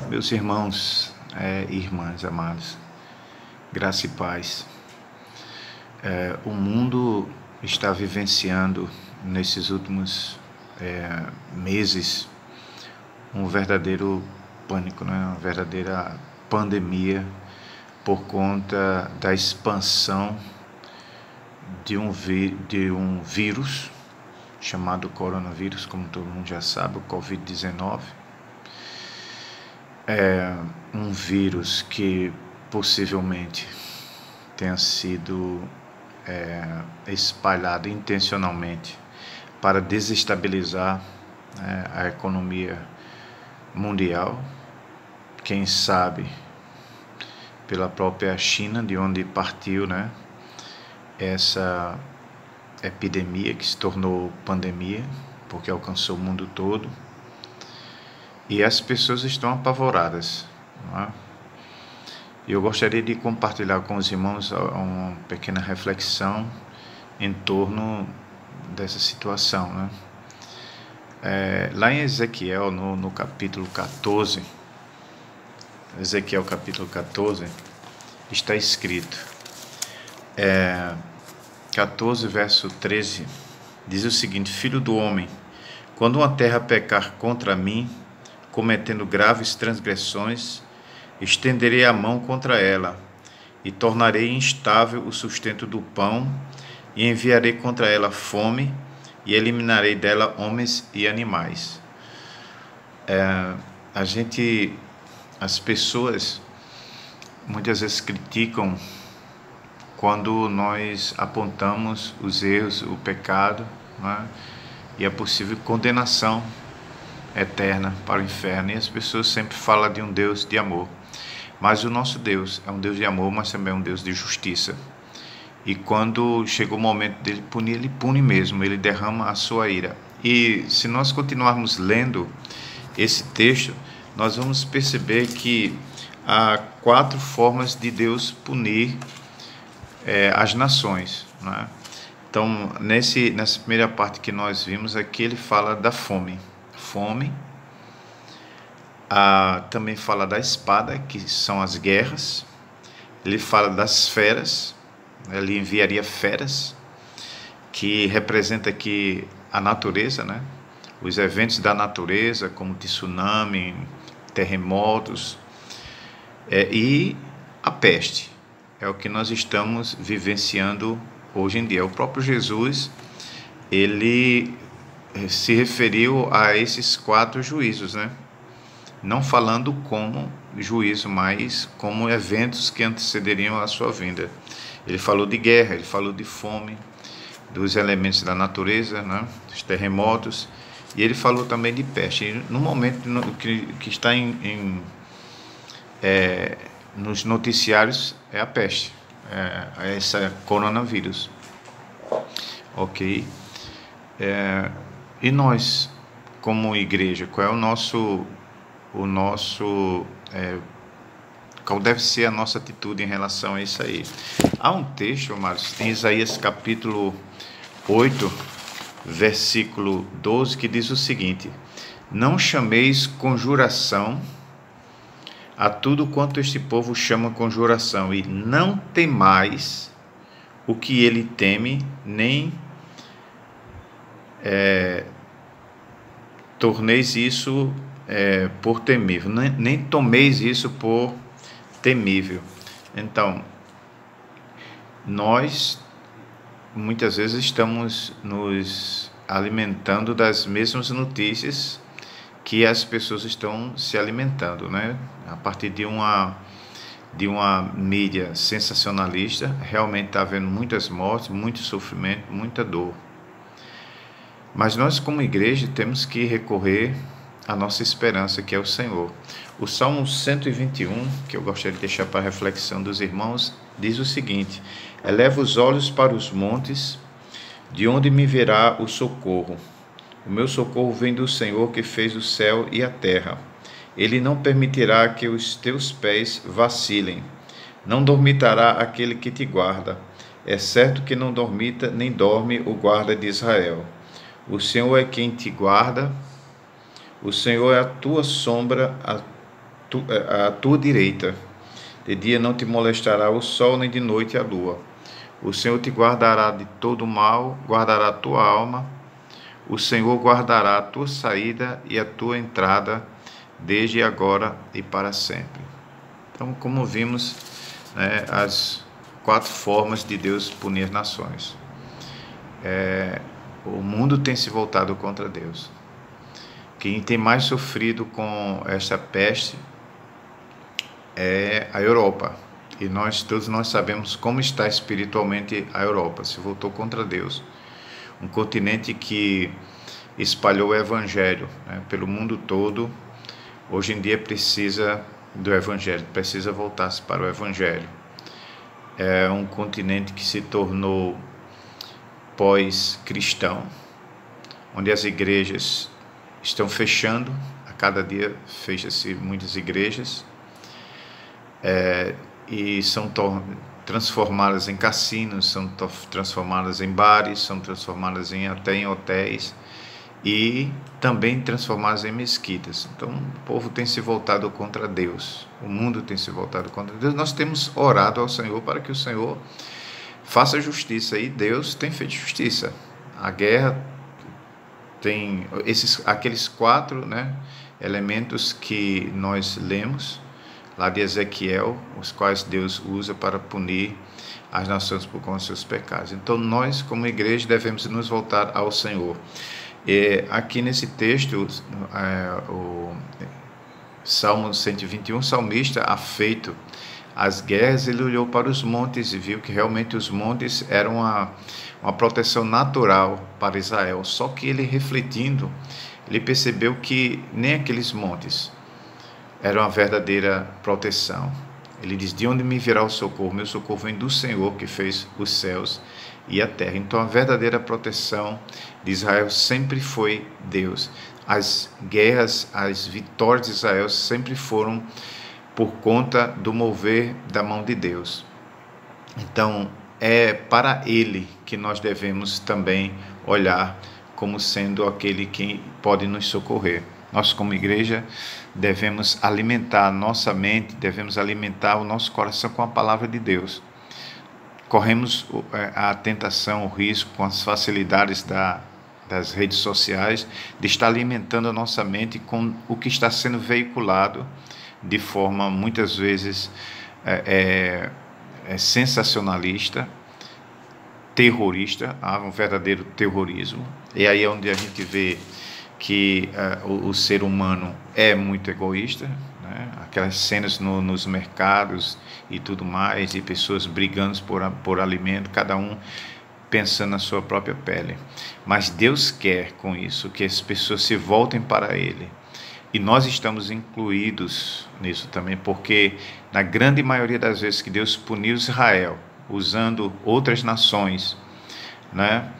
Meus irmãos e irmãs amados, graça e paz. O mundo está vivenciando nesses últimos meses um verdadeiro pânico, né? Uma verdadeira pandemia por conta da expansão de um vírus chamado coronavírus, como todo mundo já sabe, o Covid-19. É um vírus que possivelmente tenha sido espalhado intencionalmente para desestabilizar a economia mundial, quem sabe pela própria China, de onde partiu, essa epidemia que se tornou pandemia, porque alcançou o mundo todo. E as pessoas estão apavoradas. Eu gostaria de compartilhar com os irmãos uma pequena reflexão em torno dessa situação. Lá em Ezequiel, no capítulo 14, Ezequiel capítulo 14, está escrito, 14 verso 13, diz o seguinte: Filho do homem, quando uma terra pecar contra mim, cometendo graves transgressões, estenderei a mão contra ela, e tornarei instável o sustento do pão, e enviarei contra ela fome, e eliminarei dela homens e animais. As pessoas muitas vezes criticam quando nós apontamos os erros, o pecado, e a possível condenação eterna para o inferno, e as pessoas sempre falam de um Deus de amor, mas o nosso Deus é um Deus de amor, mas também é um Deus de justiça, e quando chega o momento dele punir, ele pune mesmo, ele derrama a sua ira. E se nós continuarmos lendo esse texto, nós vamos perceber que há 4 formas de Deus punir as nações, Então, nessa primeira parte que nós vimos aqui, ele fala da fome, também fala da espada, que são as guerras. Ele fala das feras, ele enviaria feras, que representa aqui a natureza, os eventos da natureza, como tsunami, terremotos, e a peste, é o que nós estamos vivenciando hoje em dia. O próprio Jesus, ele se referiu a esses 4 juízos, não falando como juízo, mas como eventos que antecederiam a sua vinda. Ele falou de guerra, ele falou de fome, dos elementos da natureza, dos terremotos, e ele falou também de peste. E no momento que está nos noticiários é a peste, essa coronavírus, ok? E nós, como igreja, qual é qual deve ser a nossa atitude em relação a isso aí? Há um texto, amados, em Isaías capítulo 8, versículo 12, que diz o seguinte: Não chameis conjuração a tudo quanto este povo chama conjuração, e não temais o que ele teme, nem torneis isso por temível, nem tomeis isso por temível. Então, nós muitas vezes estamos nos alimentando das mesmas notícias que as pessoas estão se alimentando, a partir de uma mídia sensacionalista. Realmente está havendo muitas mortes, muito sofrimento, muita dor. Mas nós, como igreja, temos que recorrer à nossa esperança, que é o Senhor. O Salmo 121, que eu gostaria de deixar para a reflexão dos irmãos, diz o seguinte: Eleva os olhos para os montes, de onde me virá o socorro? O meu socorro vem do Senhor, que fez o céu e a terra. Ele não permitirá que os teus pés vacilem. Não dormitará aquele que te guarda. É certo que não dormita nem dorme o guarda de Israel. O Senhor é quem te guarda. O Senhor é a tua sombra à tua direita. De dia não te molestará o sol, nem de noite a lua. O Senhor te guardará de todo mal, guardará a tua alma. O Senhor guardará a tua saída e a tua entrada, desde agora e para sempre. Então, como vimos, né, as 4 formas de Deus punir as nações. O mundo tem se voltado contra Deus. Quem tem mais sofrido com esta peste é a Europa. E todos nós sabemos como está espiritualmente a Europa. Se voltou contra Deus. Um continente que espalhou o Evangelho, né, pelo mundo todo. Hoje em dia precisa do Evangelho, precisa voltar-se para o Evangelho. É um continente que se tornou pós-cristão, onde as igrejas estão fechando, a cada dia fecha-se muitas igrejas, e são transformadas em cassinos, são transformadas em bares, são transformadas até em hotéis, e também transformadas em mesquitas. Então o povo tem se voltado contra Deus, o mundo tem se voltado contra Deus. Nós temos orado ao Senhor para que o Senhor faça justiça, e Deus tem feito justiça. A guerra tem aqueles 4, né, elementos que nós lemos lá de Ezequiel, os quais Deus usa para punir as nações por conta dos seus pecados. Então nós, como igreja, devemos nos voltar ao Senhor. Aqui nesse texto, o Salmo 121, o salmista, afeito às guerras, ele olhou para os montes e viu que realmente os montes eram uma proteção natural para Israel. Só que ele, refletindo, ele percebeu que nem aqueles montes eram uma verdadeira proteção. Ele diz: de onde me virá o socorro? Meu socorro vem do Senhor, que fez os céus e a terra. Então a verdadeira proteção de Israel sempre foi Deus. As guerras, as vitórias de Israel sempre foram por conta do mover da mão de Deus. Então é para Ele que nós devemos também olhar como sendo aquele que pode nos socorrer. Nós, como igreja, devemos alimentar a nossa mente, devemos alimentar o nosso coração com a palavra de Deus. Corremos a tentação, o risco, com as facilidades das redes sociais, de estar alimentando a nossa mente com o que está sendo veiculado de forma, muitas vezes, sensacionalista, terrorista, há um verdadeiro terrorismo. E aí é onde a gente vê que o ser humano é muito egoísta, né? Aquelas cenas nos mercados e tudo mais, e pessoas brigando por alimento, cada um pensando na sua própria pele. Mas Deus quer com isso que as pessoas se voltem para Ele. E nós estamos incluídos nisso também, porque na grande maioria das vezes que Deus puniu Israel, usando outras nações, né,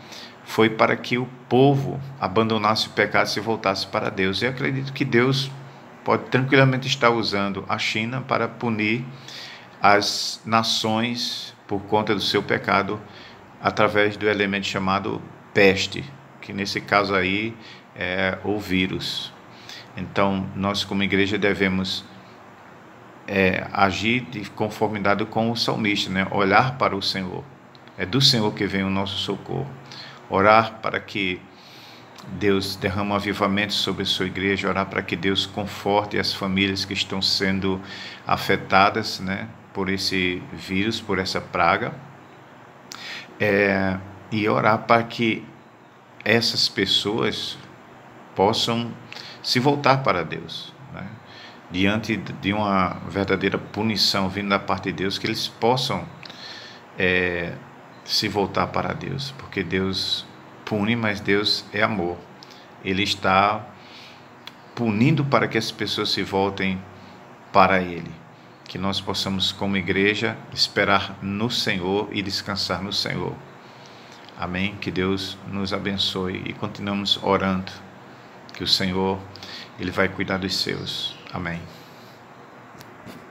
foi para que o povo abandonasse o pecado e se voltasse para Deus. E eu acredito que Deus pode tranquilamente estar usando a China para punir as nações por conta do seu pecado, através do elemento chamado peste, que nesse caso aí é o vírus. Então nós, como igreja, devemos agir de conformidade com o salmista, né? Olhar para o Senhor. É do Senhor que vem o nosso socorro. Orar para que Deus derrame um avivamento sobre a sua igreja, orar para que Deus conforte as famílias que estão sendo afetadas, né, por esse vírus, por essa praga, e orar para que essas pessoas possam se voltar para Deus, né, diante de uma verdadeira punição vindo da parte de Deus, que eles possam se voltar para Deus, porque Deus pune, mas Deus é amor. Ele está punindo para que as pessoas se voltem para Ele. Que nós possamos, como igreja, esperar no Senhor e descansar no Senhor. Amém? Que Deus nos abençoe e continuamos orando que o Senhor, Ele vai cuidar dos seus. Amém.